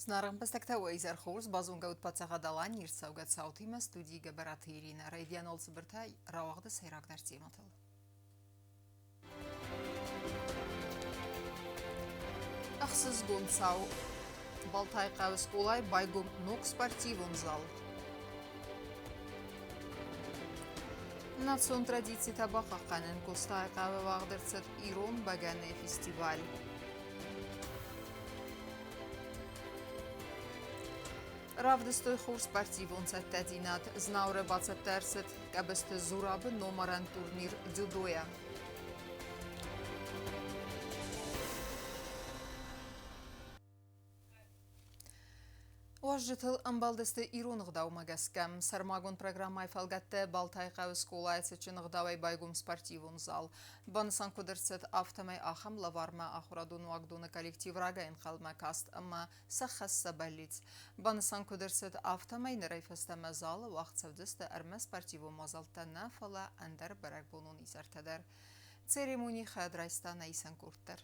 Знарам пастактауэй зархоз базунга утпацағадалан ерсаугат саутима студига баратырина. Райдиан олсы біртай рауағды сайрағдар тематыл. Ақсыз гонцау Балтай қавыз олай байгум нок спортивун зал. Национ традиции табақа қанын костай қавы вағдырцыт Ирон баганы фестиваль. Равдыстой хур спортивун саттадинат, знауре бацаттарсыт, кабысты зурабы номаран турнир дзюдоя. Уажжытыл амбалдысты иронығдау магаскам. Сармагун программай фалгатты Балтай қауыз қолайцы чынығдавай байгум спортивун зал. Банысан кудырцыт автомай ахам лаварма ахурадун уагдуны коллектив рагайын қалма каст, ама сахасса балиц. Банысан кудырцыт автомай нырайфастама залы уақт савдысты әрмі спортиву мазалта нафала андар барак бонун изартадар. Церемонии хадрайстана исан курттар.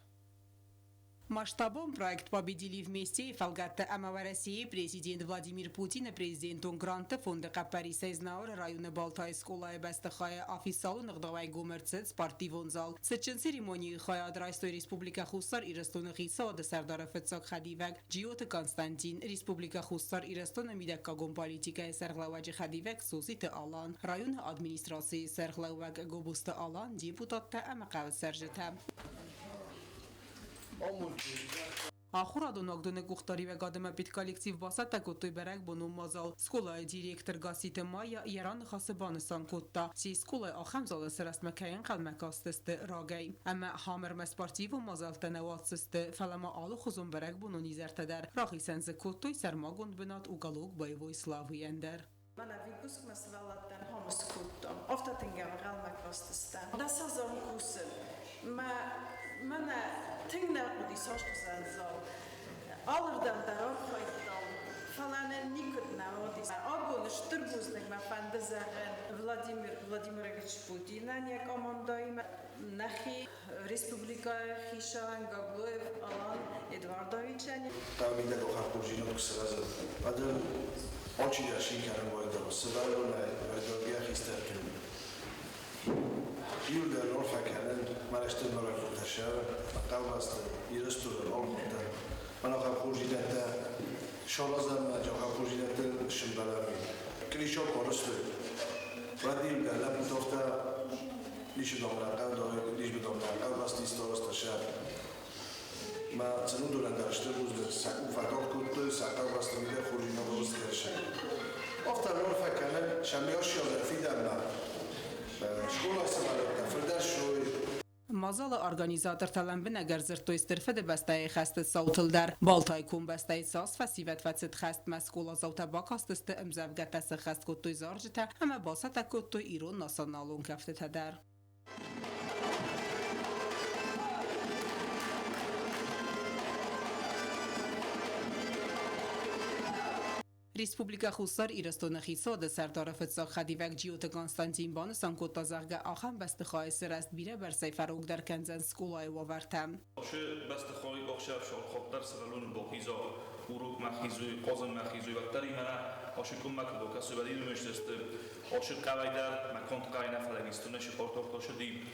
Масштабом проект победили вместе и Фалгатта Амава России президент Владимир Путин и президентон Гранта фонда Капари Сейзнаур района Балтай скола и Бастахая официалу нагдавай гумерцет спортивон зал. Сечен церемонии хая драйстой Республика Хустар и Растона Хиса да Сардара Фецак Хадивак Джиота Константин Республика Хустар и Растона Мидакагон политика Серглаваджи Хадивак Сусита Алан район администрации Серглавак Гобуста Алан депутатта Амакав Сержета. Ахурадон агдоне гухтари ва гадама пит коллектив басата котой барак бону мазал сколай директор гасите мая яран хасбан санкотта си сколай ахам зал сраст макаин қалмакастст рагай اما حامر مسپارتیو مازالت نواتست فلما آلو خزون برک بونو نیزرت در راقی سنز کوتوی سرماگوند بنات اوگالوگ بایوی سلاوی اندر من ویگوس مسئلاتن همس کودم. افتادیم قلمک راستستن. نسازم کوسن. من تنگ نبودی ساش بزنزال. آلردم در آب خواهیدم. فلان نیکت نوادی. آبونش تربوزنگ من فندزگن. Владимирович Путинан як амандайм нахи Республика Хишан Гаглоев Алан Эдвардовичан. Там иде до харпужино ксраза. Адам очи яши карам вайда. Садалона вайда хистакин. Юлда норфа канен марашты норфа ташар. Қалмаст ирастур олмта. Мана харпужида шалазам жа харпужида шимбалами. Кришо коросты. Владимир Галап тофта лишь домрака, лишь домрака, власти староста шар. Ма цену доллара что будет факт крутой, сакал власти миля хурина власти шар. Офтар факален шамиоши фидана. Школа самолета, фредашой. مازال ارگانیزاتر تلمبه نگر زرتوی استرفه بستای خست ساوتل در بالتای کن بستای ساس فسیوت فتست خست مسکولا زوتا باکاست است امزافگت است خست کتوی زارجتا اما باسط کتوی ایرون ناسانالون کفته در Республика Хустар Ирастона Хиса да Сардара Фецак Хадивак Джиота Константин Бан Санкота Зарга Ахам Бастахай Сраст Бире бар Сайфарук дар Канзан Скулай Вавартам. Ше Бастахай Охшав Шал Хоттар Сралун Бохиза Урук Махизуй Qozon Махизуй Вактари мана Ошикум Макбо Касубади Мештест Ошик Кавайдар Маконт Кайна Фалагистуна Шихортор Тошди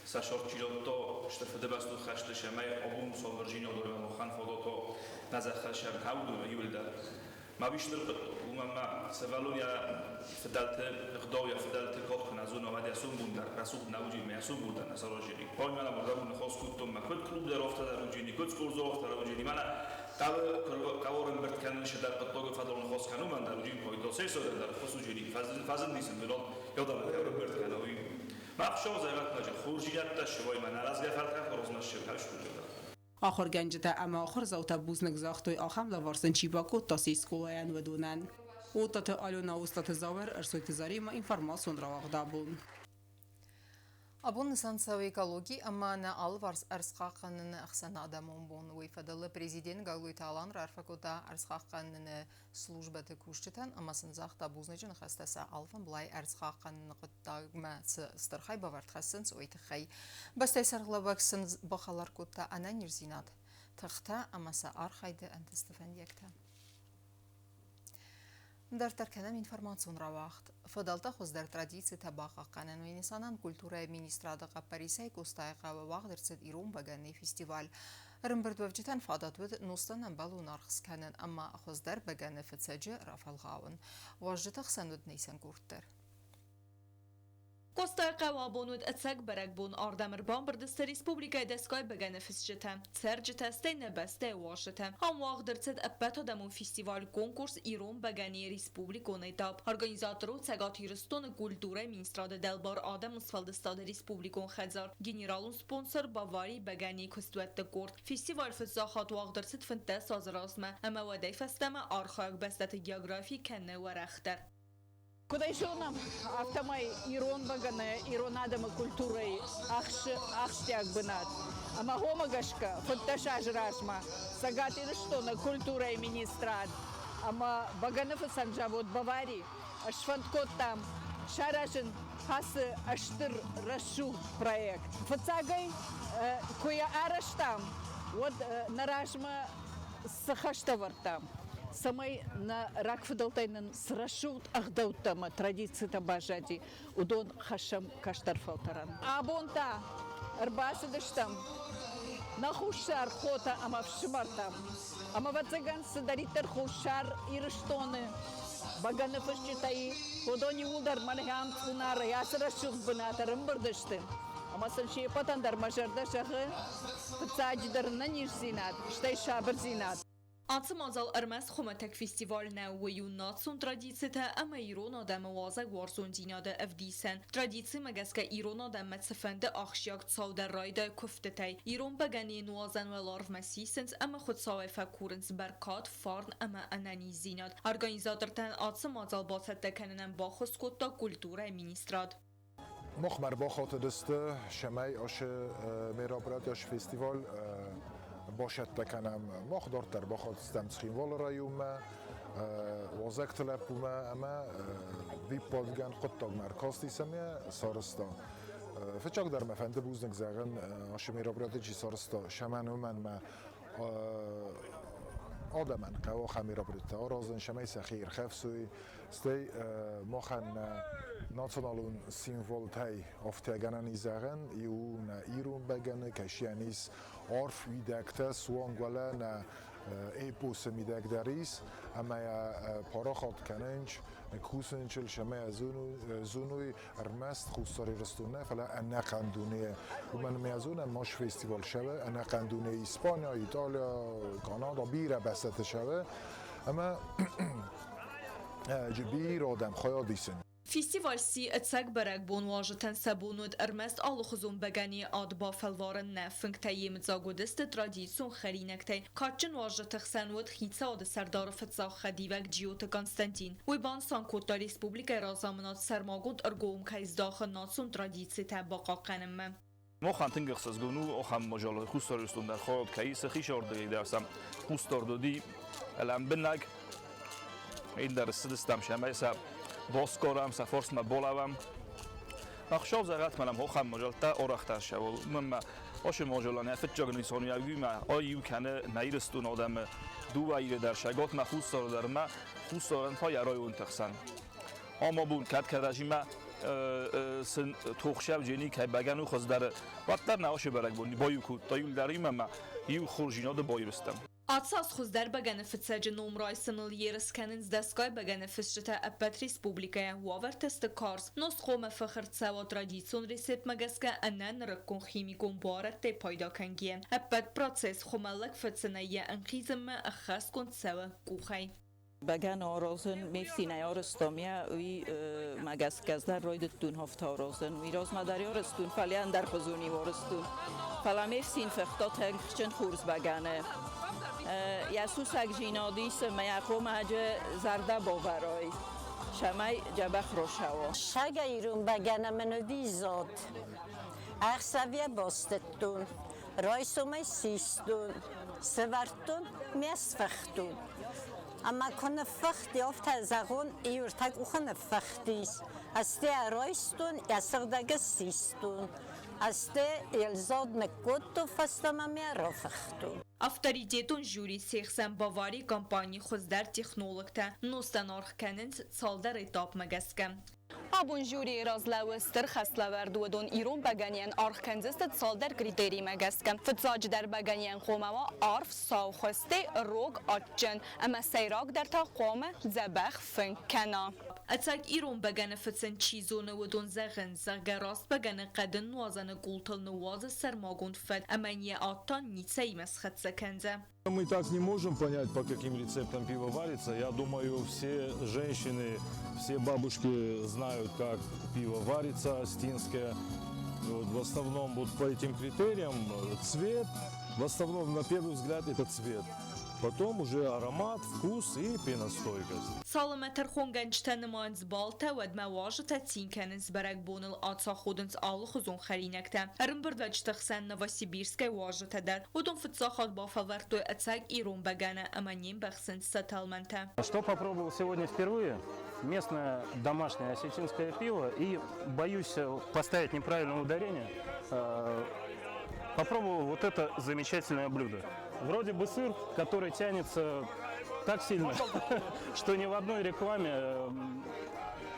Сашор Чилото Штефде Басту Хаште Шамай Обум Совержино Дорма Хан Фодото Назахашам Хауду Юлда ما بیشتر اومم سوالویا فدالت اقداویا فدالت کار کنه از اون آمده اسون بودن رسول نوجی میاسون بودن از راجعی پای من مردم نخواست کردم مکد کلوب در افتاد در روجینی کد سکورز افتاد در روجینی من کارم برد کنن شده قطعه فدال نخواست کنم من در روجین پای دو سه سال در خصوصی فازن نیستم بلاد یادم کارم برد کنم وی ما خشاو زیاد نجا خورجیت تشوی من از گفت کنم روزنش شبهش کنم آخر گنجتا اما آخر زوتا بوزنگ زاختوی آخم لوارسن چیباکو تاسیس کلاین ودونن او تات آلونا استات زاور ارسوی تزاری ما اینفرماسون را واقدابون Абун нысансау экологии, ама на алварс арсқаққанын ақсана адамын бон уйфадалы президент Галуй Талан рарфакота арсқаққанын службаты күштітен, ама сынзақта бұзныжын қастаса алфын бұлай арсқаққанын қыттағыма стырхай бавартқасын сойтықай. Бастай сарғылабақсын бақалар көтті ана нерзинат. Тықта амаса архайды әнтістіфен екті. در تركنم информацион равахт. Фадалта хоздер традиции табаqa qanен винисанан культура министрада qapparisay кустайqa ва вагдерцет ирун багани фестиваль. Рымбердвевжитан фадатвид нустанан балун архс канен, амма хоздер багани фцеджи рафалгаун. Важжитах сanud нейсен гурттер. Костайqa вабонуд ацак баракбун ардамирбан бирдиста республика дескай бегане фисжита. Церджитасте небесте вашита. Хам вагдерцет аппато дамун фестиваль конкурс ирун бегани республикон этап. Организатору цагатирстон культура министрада делбар адам усфалдистада республикон хазар. Генералун спонсор бавари бегани костуатта корт. Фестиваль фзахат вагдерцет финта сазрасма. Ама вадай фестама архаак бастат географи кенне варахтар. Куда еще нам автомай ирон багане, ирон адама культурой ахштяк бынат. Ама гомагашка, фанташа жрашма, сагат что на культурой министрат. Ама багане фасанджавод Баварии, ашфанткот там, шарашин хасы аштыр рашу проект. Фацагай, куя араш там, вот нарашма сахаштавар там. Самой на Ракфдалтайнен срашут ахдауттама традиции табажади удон хашам каштарфалтаран. Абонта арбасыдыштам нахушар хота ама вшимартам. Ама вацаган садаритер хушар ирыштоны. Баганы фашчитаи удони удар манхам цунара ясрашут бната рымбырдышты. Ама саншие патандар мажарда шахы фцадждар наниш зинат, штай шабр зинат. Ацым азал армаз хуматак фестиваль науэю нацун традицията, ама ирон адам вазак варзун динада авдисен. Традиции магаска ирон адам мацфенде ахшяк цаудар райда куфтетай. Ирон багани нуазан веларв масисенс, ама خود صاوفه کورنس برکات فارن اما انانی زیناد. Организатортан ацым азал басатта کننن باخص کتا کلتوره مینیستراد. مخمر با خاطر دسته شمای آش میرابرات آش فستیوال باشد تکنم مخدارتر با خاطر استمسخین وال رایوم وازک طلب بوم اما وی پادگان قطع مرکزی سمیه سارستا فچاق در مفنده بوزنگ زغن آش میرابرات چی سارستا شمن من ما آدمان قوا خمیرابرات آرازن شمای سخیر خفسوی ستی مخن ناتونالون سیمبول تای افتگانانی زغن یو نه ایرون بگنه کشیانیس عرف ویدکته سوانگوله نه ایپوس میدک دریس اما پارا خود کننج کوسنچل شما زونوی ارمست خوستاری رستونه فلا انا قندونه و من میازون ماش فستیوال شوه انا قندونه اسپانیا ایتالیا کانادا بیره بسته شوه اما جبیر آدم خواهد دیسن فستیوال سی اتساق برک بون واجتن سبونود ارمست آلو خزون بگانی آد با فلوارن نفنگ تایم زاگودست ترادیسون خرینک تای کاتچن واجت خسنود خیتسا آد سردار فتزا خدیوک جیوت کنستانتین وی بان سانکوتا ریسپوبلیک رازامنات سرماگوند ارگوم که از داخل ناتسون ترادیسی تباقا قنمه ما خانتن قصص گونو آخام مجال خوستارستون در خود کیس خیش آرده درسم خوستاردادی الان بنگ این در سدستم شمه سب باسکارم سفارس ما بالام نخشاب زغت منم آخام مجال تا آرختر شود من آش مجالانه فتجا گنیسانی اوی ما آیو کنه نیرستون آدم دو ویر در شگات ما خوستار در ما خوستارن پای رای اون تخسن اما بون کد کردیم سن توخشاب جنی که بگن و خواست در وقت در نعاش برگ بونی بایو کود تایول دریم ما یو خورجیناد بایرستم Atsaas xuzder bagane fitsaja numray sınıl yeris kanins deskay bagane fitjita appet respublikaya waverteste kars nos xome fakhrt sawa tradisyon recept magaska anan rakkon chimikon barat te payda kangiyen appet proces xomalak fitsanaye anqizm akhas kon sawa kuchay بگن آرازن میفتی نیارستامیا وی مگس در روید دون هفت آرازن میراز مداری آرستون فلیان در خزونی وارستون فلا میفتین فختات هنگچن خورز بگنه یسوس اگ جینادیس میقوم هجه زرده باورای شمای جبخ رو شوا شگه ایرون بگنه منو دیزاد اخسویه باستتون رایسومه سیستون سورتون میسفختون اما کنه فختی افت زغون ایور تک اخونه فختیس استی رایستون یسردگه سیستون Aste elzod nekotto fastamamia rofachtu. Авторитетон жюри сехсен бавари компании хоздар технологта ностан архкененс салдар этап магаске. Abun juri razlawestr xaslaverduodon İron beganyen arxkenzist salder kriteri megaskem. Fıtsac der beganyen xomava arf savxeste rog atçın. Ama seyrak der ta xome zebex finkena. اتاك إيرون بگن فتسن چیزونه و دون زغن زغ راست بگن قدن نوازن قولتل نواز سرماگون فد امانیه آتان نیتسای مسخط سکنده. Мы так не можем понять, по каким рецептам пиво варится. Я думаю, все женщины, все бабушки знают, как пиво варится, астинское. Вот, в основном вот по этим критериям цвет, в основном на первый взгляд это цвет. Потом уже аромат, вкус и пеностойкость. سالمتر خونگنجتن مانز بالتا ود مواجهة تینکنز برگ بونل آتسا خودنز آل خزون خرینکتا. ارم بردوچ تخسن نواسیبیرسکای واجهة در ودون فتساخات бафаверту اتاك إيرون بگانه امانیم بخسن ستالمنتا. Что попробовал сегодня впервые? Местное домашнее осетинское пиво и боюсь поставить неправильное ударение. Попробовал вот это замечательное блюдо. Вроде бы сыр, который тянется так сильно, что ни в одной рекламе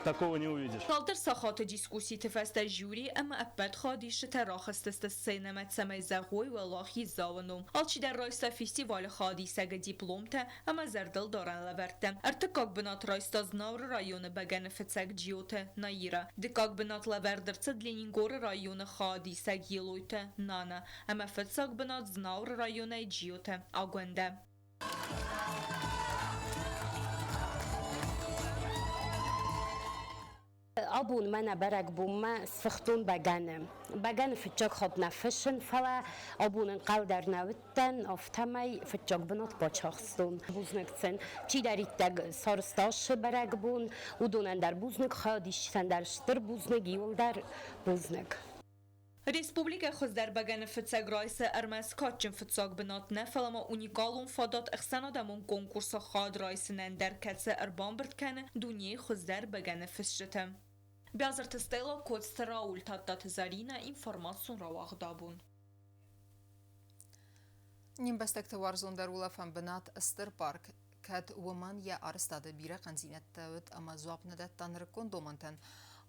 такого не увидишь. Талдер сахат дискуссии тефеста жюри, اما ابد خادیش تراخست است سینمت سمیزهوی و لاخی زاونم. آلچی در رایستا فستیوال خادی سگ دیپلم تا اما زردل دارن لورتم. ارتکاک بنات رایستا زناور رایون بگن فتسگ جیوت نایرا. دکاک بنات لوردرت دلینگور رایون خادی سگ یلویت نانا. اما فتسگ بنات زناور رایون جیوت آگونده. أبون منا برق بوما سفختون بگن فتجاك خب نفشن فلا أبون انقل در نوتن افتمای فتجاك بنات باچاخستون بوزنکتن چی دارید تگ سارستاش برق بون و دونن در بوزنک خادیش سن در شتر بوزنک یول در بوزنک Республика خزدر بگن فتسگ رایس ارمز کاتچن فتساگ بنات نفل ما اونیکالون فادات اخسانا دمون کنکورس خاد رایس نندر کتس اربان برد کنه دنیای خزدر بگن فسجتم. بیازر تستیلا کدست راول تادات زارینه اینفرماسون رواغ دابون. نیم بستکت وارزون در ولافن بنات استر پارک کد ومان یا ارستاد بیره قنزینت تاود اما زواب ندت تنرکون دومنتن.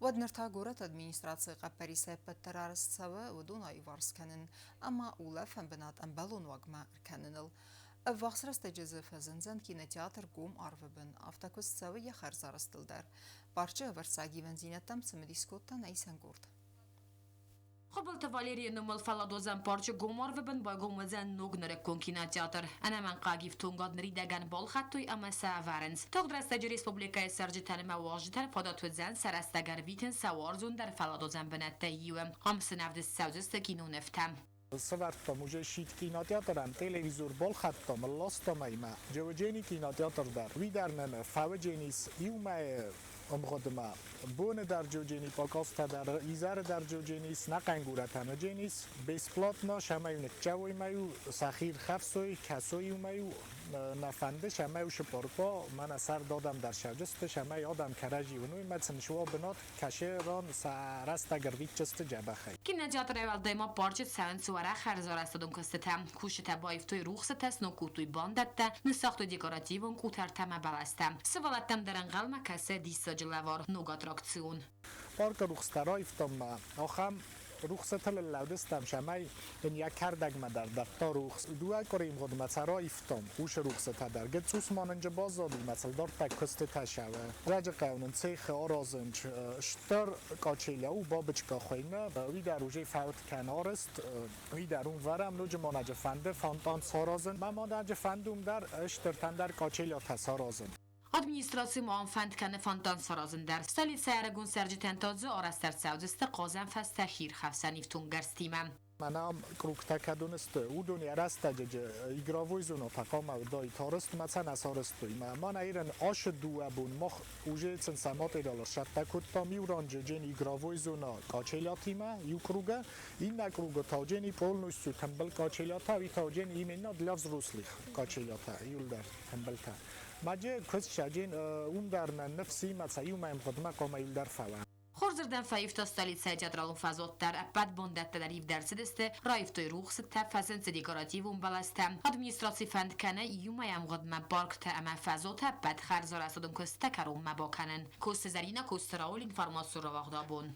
ودنرتا گورت ادمینستراتسی قپریسه پترارست سوا و دونای وارس کنن اما ولافن بنات امبالون وگما کننل. Вахсраста Джезефа Зензен кинотеатр гум арвыбын автокус савы яхар зарастылдар. Парча варсаги вензинеттам сымдискотта найсангурд. قبلت فاليريا نمل فلادوزن پارچه گمار و بن با گمزن نوگ نرکون کیناتیاتر. انا من قاگیف تونگاد نریدگن بال خطوی اما ساورنز. تقدر استجر ریسپوبلیکای سرجتن مواجهتن فادات وزن سرستگر ویتن سوارزون در فلادوزن بنتهیوم. هم سنفد سوزست کینو نفتم. سوارتا موجه شید کیناتیاترم تلویزور بال خطام اللاستم ایما جوجینی کیناتیاتر در وی در نم فوجینیس یومای امخدما بون در جوجینی پاکاستا در ایزار در جوجینیس نقنگورتن جینیس بیسپلاتنا شمایونک جوی مایو سخیر خفسوی کسوی مایو نفنده شمایو شپارپا من اثر دادم در شوجست شمای آدم کرجی و نوی مدسن شوا بنات کشه ران سرست اگر ویچست جبخی کیناتیاتر اول دیما پارچه سوانسواره خرزار استادون کستم کوشت بایفتوی روخستس نوکوتوی باندت نساختو دیکوراتیون کوترتم بلستم سوالتم در انقل مکسه دیساجلوار نوگ اتراکسیون پارک روخسترای فتم آخم روخستل لودستم شمای این یک کردگ مدر در تا روخ دو کریم خود مسرای فتم خوش روخست در گت سوس ماننج بازادی مثل دار تک کست تشوه رج قانون سیخ آرازنج شتر کاچیلا و بابچ کاخوینه وی در روزی فوت کنارست وی در اون ورم نوج مانج فنده فانتان سارازن من مانج فندوم در اشتر تندر کاچیلا تسارازن Administracji muanfand کنه فانتان سرازن در سالی سیارگون سرجتن تازه آرستر سوزست قازم فست تخیر خفسنیفتون گرستیمم. منم کروکتا کدونست او دنیا راست جج ایگراوی زونو تکام دای تارست مثلا اسارستوی من ایران آش دو ابون مخ اوجه سن سمات ایدال شرط کتا میوران ججن ایگراوی زونا کاچیلاتی ما یو کروگا این نکروگا تاجنی پول نوستو تنبل کاچیلاتا وی تاجن ایمینا دلافز روسلیخ کاچیلاتا یول در تنبلتا ماجه کس شجن اون در نفسی مثلا یوم خدمت کامل در فوان خورز Хурзырдан фаифта столица театралун фазоттар аппад бондаттадар ивдерси десте раифтой рухсытта фазенце декоративун баласта администраци фандкане юмаям годма баркта ама фазота аппад харзар асудун көста карум мабаканен көсте зарина көстраул информацию равагдабун.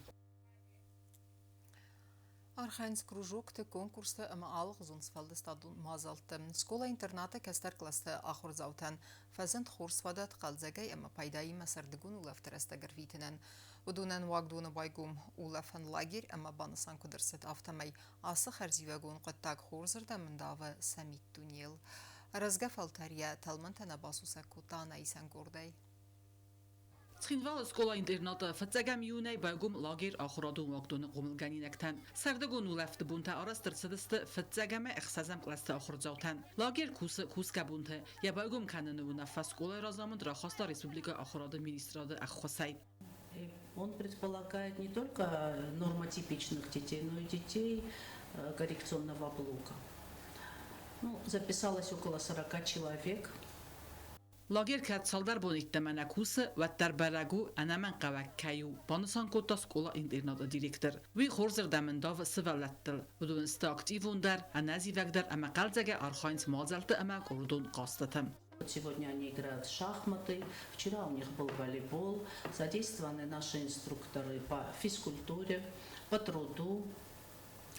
Архаинск кружокты конкурсты ама алых зунсфалды стадун мазалты. Школа-интерната кастер-класты ахурзаутан. Фазент хурсвадат қалзагай ама пайдаи масардыгун улафтырастагар витинен. Удунен вагдуны байгум улафан лагерь ама банысан кудырсет автомай. Асы харзивагун қыттаг хурзырда мындавы самит тунел. Разгаф алтария талмантана басуса кутана исан гордай. Цхинвал школа-интерната фацагам юнай байгум лагер ахурадун вагдуны гумылганинактан. Сардагун улафты бунта арастырсыдысты фацагаме эхсазам класты ахурзаутан. Лагер куска бунта. Я байгум кананы унафа школа разамын драхаста республика ахурады министрады аххосай. Он предполагает не только нормотипичных детей, но и детей коррекционного блока. Записалось около 40 человек. لاگر کات سالدار بونیت من کوسه و در برگو انامن قوک کیو بانسان کوتاس کولا اینترنت دیرکتر وی خورزر دمن داو سوالتل بدون استاکتیوون در انازی وقدر اما قلزگه آرخاینس مازلت اما کوردون قاستتم. Сегодня они играют в шахматы, вчера у них был волейбол, задействованы наши инструкторы по физкультуре, по труду,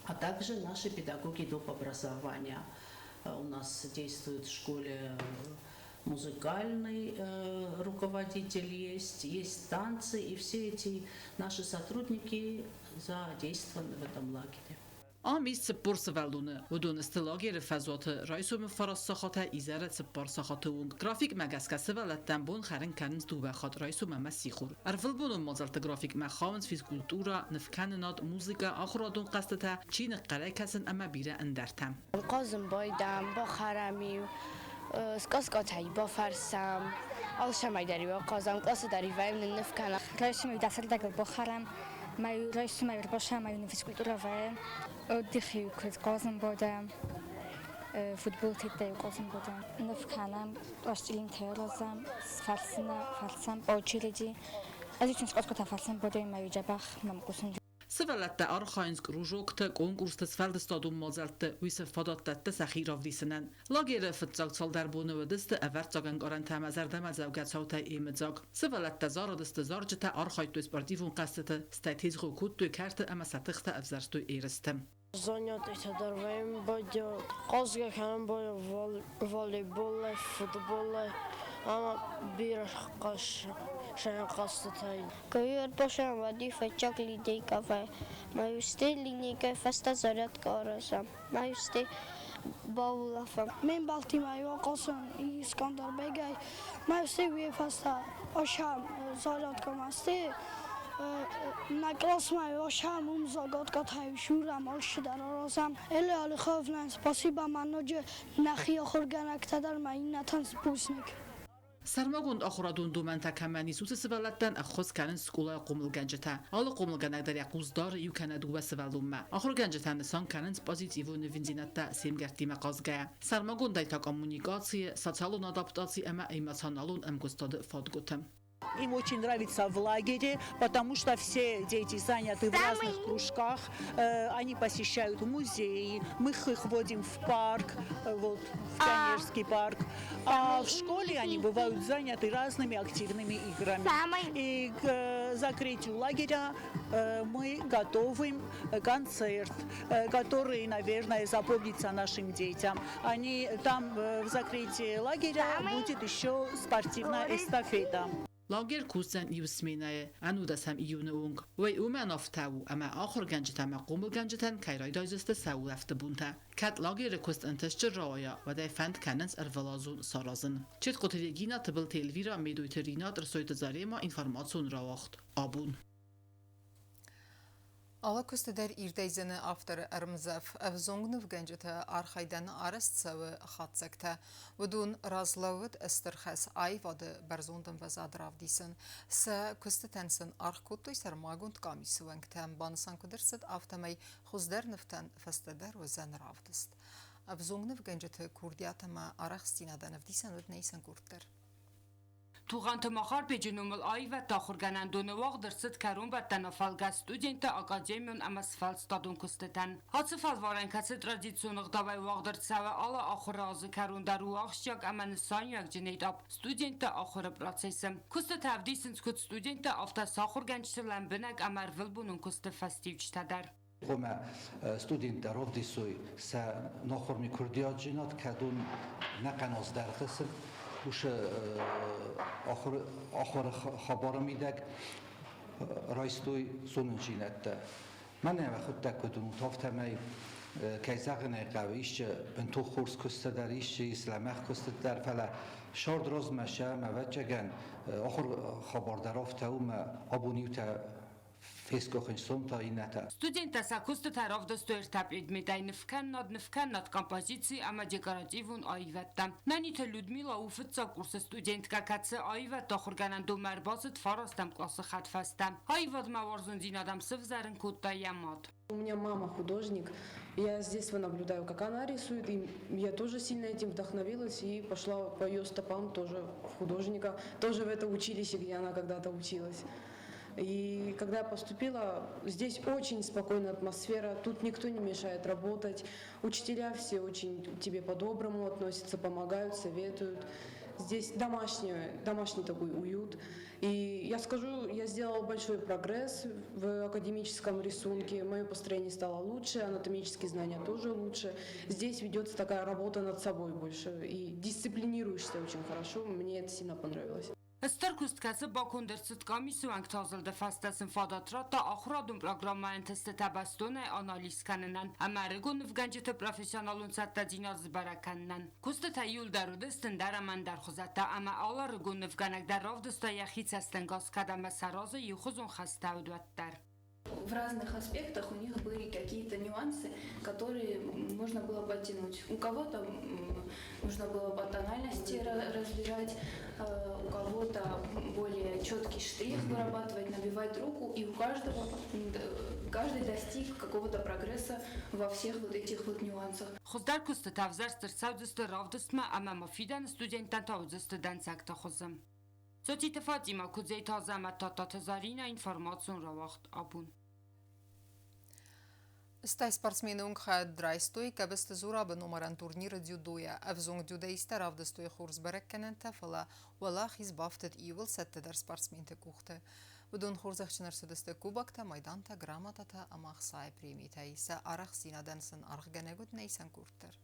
а также наши педагоги доп. Образования. У нас действует в школе музыкальный руководитель есть танцы, и все эти наши сотрудники задействованы в этом лагере. آمیز سپر سوالونه و دونست لاگر فضات رئیسوم فراس ساخته ایزار سپر ساخته اون گرافیک مگس سوالتن بون خرن کنز دو بخات رئیسوم مسیخور ارفل بون مازلت گرافیک مخاونس فیزکولتورا نفکننات موزیکا آخرادون قصدته چین قره کسن اما بیره اندرتم. قازم بایدم با خرمی سکاسکاتایی با فرسم آلشمای داری با قازم قاس داری و این نفکنم. رئیسوم دستل دکل با خرم ما رئیسوم باشم ما فیزکولتورا و دیخی کد قازم بودم فوتبال تیته قازم بودم نفکنم آشتیلین تیرازم فرسم آچیلجی از این سکاسکاتا فرسم بودم ما جبخ ممکوسن. سوالت آرخاینسک روزوکت کنکورس تسفالد استادوم مازلت ویس فدات تسخیر آفریسنن لاگر فتزاگ سالدار بونه و دست اورد زاگن گارنتام ازردم از اوگت سوتا ایمزاگ سوالت تزار دست زارجت آرخایت تو اسپارتیفون قصت استاتیز خوکوت تو کرت اما سطخت افزرست تو ایرستم. زانیات اتداریم باید قازگه کنم باید والیبال فوتبال اما بیر شاید قصدتایی که باشم و دی فچاک لیدی کافه مایستی لینی که فستا زارت کارشم مایستی باولافم من بالتی مایو قاسم اسکندر بگی مایستی وی فستا آشام زارت کماستی نکلاس مایو آشام زاگات کاتای شورم آش در رازم الی خوفن спасибо منوجه نخی خورگنک تدر ماین نتنس پوسنک. سرماگوند آخرادون دو منطقه منی سوت سوالتن اخوز کنن سکولا قومل گنجته آل قومل گنگ در یقوزدار یو کنه دو سوالون ما آخر گنجته نسان کنن پوزیتیو نوینزینت سیمگرتی مقازگه سرماگوند دایتا коммуникации социалун адаптации اما эмоционалун эмгустады фадгутем. Им очень нравится в лагере, потому что все дети заняты в разных кружках, они посещают музеи, мы их водим в парк, вот, в Пионерский парк, а в школе они бывают заняты разными активными играми. И к закрытию лагеря мы готовим концерт, который, наверное, запомнится нашим детям. Они там в закрытии лагеря будет еще спортивная эстафета. لاگر کوسن یوسمینه انودس هم ایونونگ و اومن افتاو اما آخر گنجتن ما قومل گنجتن کایرای دایزست ساو رفته بونتا کات لاگر کوست انتش رایا و دای فند کننس ارولازون سارازن چت قطریگینا تبل تلویرا میدویترینات رسویت زاری ما انفرماتسون راوخت آبون Ala kösteder irdeyzene after ermzef evzongnu vgenjete arxaydan arastsav xatsakta vudun razlavut estirxas ayvadı berzondan vezadravdisen se köstetensen arxkutu sermagund kamisuengtem bansan kuderset aftamay xuzder neften festeder ve zenravdist evzongnu vgenjete kurdiyatama araxstina danavdisen vet neysen kurtder Туғанты мақар бежінумыл айва тақырганан доны вағдырсыд кәрун бәттен афалға студенті академион амасфал стадун күстетен. Хацыфал варен кәсі традиционық давай вағдыртсавы ала ақыры азы кәрундар уақшяк әмәнісан як жинейдап студенті ақыры процесім. Күсті тәвдейсінс күт студенті афта сақыр гәнчісілен бінәк әмәрвіл бұның күсті фәстивчтәдер. Come student rovdisui sa nohormi kurdiajinat kadun naqanos darxisib o'sha oxir xabar midak raistoy sonunjinatda mana xudda kudun toftamay kayzag'ina qavish bintu khurs kustadarish islamah kustadar fala shord rozmasha mavajagan oxir xabardarofta uma abuniuta Студента са кусты таравда стоир таприд медай нывканнад композиции ама декоративун айватта. Нанита Людмила уфытса курсы студентка катсы айват тохурганан думар басыт фарастам классы хатфаста. Айват маварзун динадам сывзарын кутта ямат. У меня мама художник, я с детства наблюдаю, как она рисует, и я тоже сильно этим вдохновилась и пошла по ее стопам тоже в художника, тоже в это училище, где она когда-то училась. И когда я поступила, здесь очень спокойная атмосфера, тут никто не мешает работать, учителя все очень к тебе по-доброму относятся, помогают, советуют. Здесь домашний такой уют. И я скажу, я сделала большой прогресс в академическом рисунке, мое построение стало лучше, анатомические знания тоже лучше. Здесь ведется такая работа над собой больше и дисциплинируешься очень хорошо, мне это сильно понравилось. Ստարկուստկացը բակոնդերցըտ կամիսուանք թազլ դվաստասն ֆադատրատա ախրադում պրոգրամային թստը տաբաստոն է անալիս կաննան, ամարիգուն վգանջիթը պրոֆեսիոնալուն ծատտաջինալ զբարականնան։ Կուստը թա յուլ դարուդը ստնդար աման դարխոզատա, ամա ալարիգուն վգանակ դարով դստա яхից աստենգոս կադամը սարոզը յուխուզուն խաստավդուаттар։ В разных аспектах у них были какие-то нюансы, которые можно было подтянуть. У кого-то нужно было по тональности разбирать, у кого-то более четкий штрих вырабатывать, набивать руку, и каждый достиг какого-то прогресса во всех вот этих вот нюансах. Хоздар кусты тавзарстыр саудысты равдысма, ама мафидан студенттан таудысты дансакта хозым. Соците Фатима Кудзей тазама тататазарина информацион равахт абун. Стай спортсмены унгхад драйстой кабесты зурабы номеран турнира дюдоя, авзунг дюдейста равдыстой хурс баракканен тафала, валах избафтет ивыл сәттедар спортсменты кухты. Будун хурзахчынар сөдісті кубакта, майданта, грамотата, амах сай премиетайса, арах синаденсын архганегут нейсан курттар.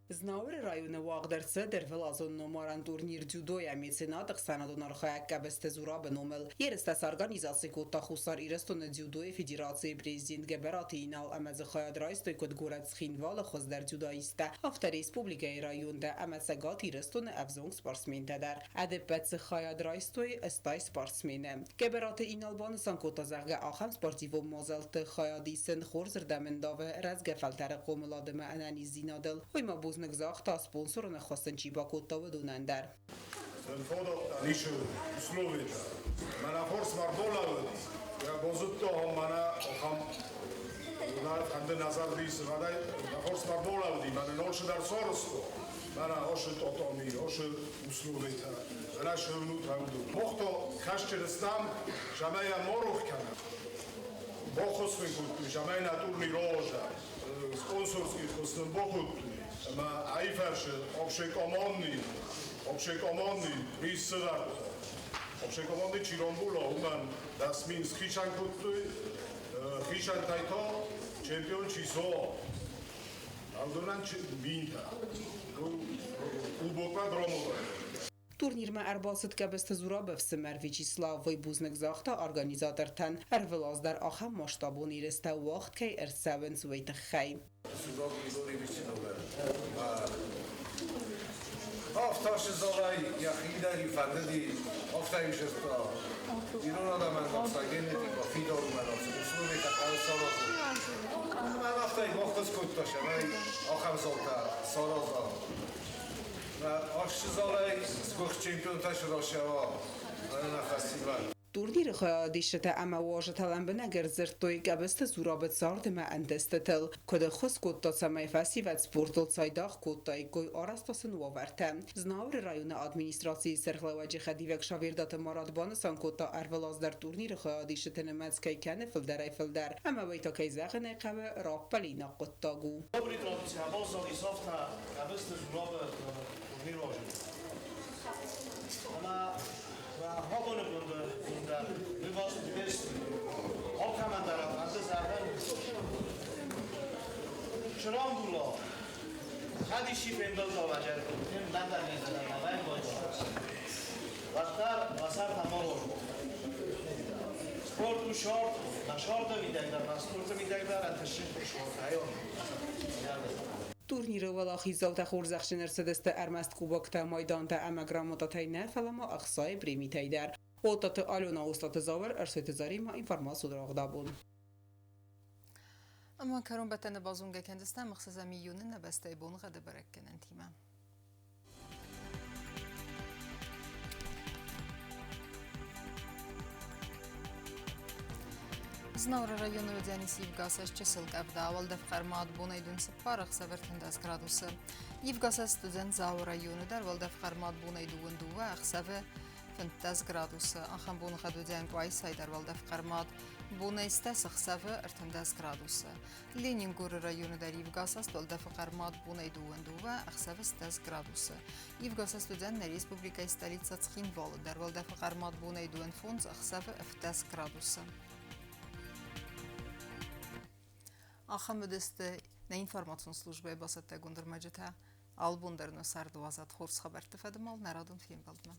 Знаур районы вағдырцы дәрвілазон номаран турнир дюдоя меценатық санадон архаяк кәбісті зурабы номел. Ерістәс организации котта хусар ирестоны дюдоя федерации президент гәбәраты инал әмәзі қаяд райстой көт город схинвалы хоздер дюдоисті. Авто республикай районда әмәзі гат ирестоны әвзонг спортсментәдәр. Әдіппәтсі қаяд райстой əsтай спортсмені. Гәбәраты инал банысан котта зәғгі ахам спортиву мозалты қаядисын хорзырдамындавы рәзгә фәлтәрі қомыладымы әнәні зинадыл. Ойма буз Нагзахта спонсоры хвастан чибакота выдунандар. Фото нишу условия. Мана форс марбола. Я бозутто мана хам ande nazar ris vaday форс марбола ди мана нолш дар сорско. Мана ош тотоми, ош условия. Ана шевну травду. Мохто кашчерстам жамая морух кана. Бохос мекут, жамая турни рожа. Спонсорский хостен бохут. Ma айферше общекомандный рисдар общекомандный чиромбула уман дасмин схишан кутуй хишан тайто чемпион число алдонан бинта убокла дромова Турнирма арбасыт кәбісті зурабы всімер Вячеслав Вайбузник зақты организатортан әрвілаздар ахам маштабун иресті вақт кей әрсәвін зуайты қай. Aftaşı zalay yaxidari fadidi aftayım şerta. İran adamın olsa genetik o fidor olsa uslubi kapalı sarası. Ben aftayım vaktas kutlaşa. Ben akam zalta sarasa. Aşçı zalay skok çempiyon taşı raşava. Ben festival. Турнիրը խադիշտը ամավաժտալան բնագր զրտոյ գաբստը զուրաբտ զարդմը անդստտել կոդը խոս կոտտացամայ ֆասիվատ սպորտոլ ցայդախ կոտտայ գոյ արաստասն ուավարտը Znavr rayonu administrasiyi serxlavacı xədivək şavirdata maradbanı sankota arvelazlar turnirı xadiştə nəməskəykəni fildaray fildar amma vayta kayzağını qavə rappalina qottagu Dobry tradycja, bozo i softa, gabysty zurobę turnir Ona Hogonu bunda wywozu jest okamandara fazla zaten Şurandulo Hadi şifrendol zavacar hem benden nezeden ben boydu Vaktar vasar tamam oldu Sportu short na shorta videgdar na sportu videgdar antashim short ayon Турниры валахи завта хурзахшинер сәдесті әрмәст кубокта майданда әмәграмота тайна фалама ақсай бреми тайдар. Отаты Алена Остаты завар әрсөйті зарима информацию дұрағдабун. Ama karun betene bazunga kendisine mıxsıza miyyonun nebeste ibonu gıdı bırakkenen time. Znavr rayonu ödənisi Yivqasas Çısılqavda avaldəf xərmad bunaydun sıpparıq səvərtindəz gradusu. Yivqasas stüden Zav rayonu dar avaldəf xərmad bunaydun duva əxsəvə fintəz gradusu. Axan bunu xədüdən qvay saydar avaldəf xərmad bunaystəs əxsəvə ərtindəz gradusu. Leningur rayonu dar Yivqasas avaldəf xərmad bunaydun duva əxsəvə stəz gradusu. Yivqasas stüden Respublika stolica Цхинвал dar avaldəf xərmad bunaydun fons əxsəvə əftəz gradusu. Axamıdəstə nə informasyon slujbaya basatda gündürməcətə albundarını sardı vazat xors xəbər tıfədim al, nəradın film baldına.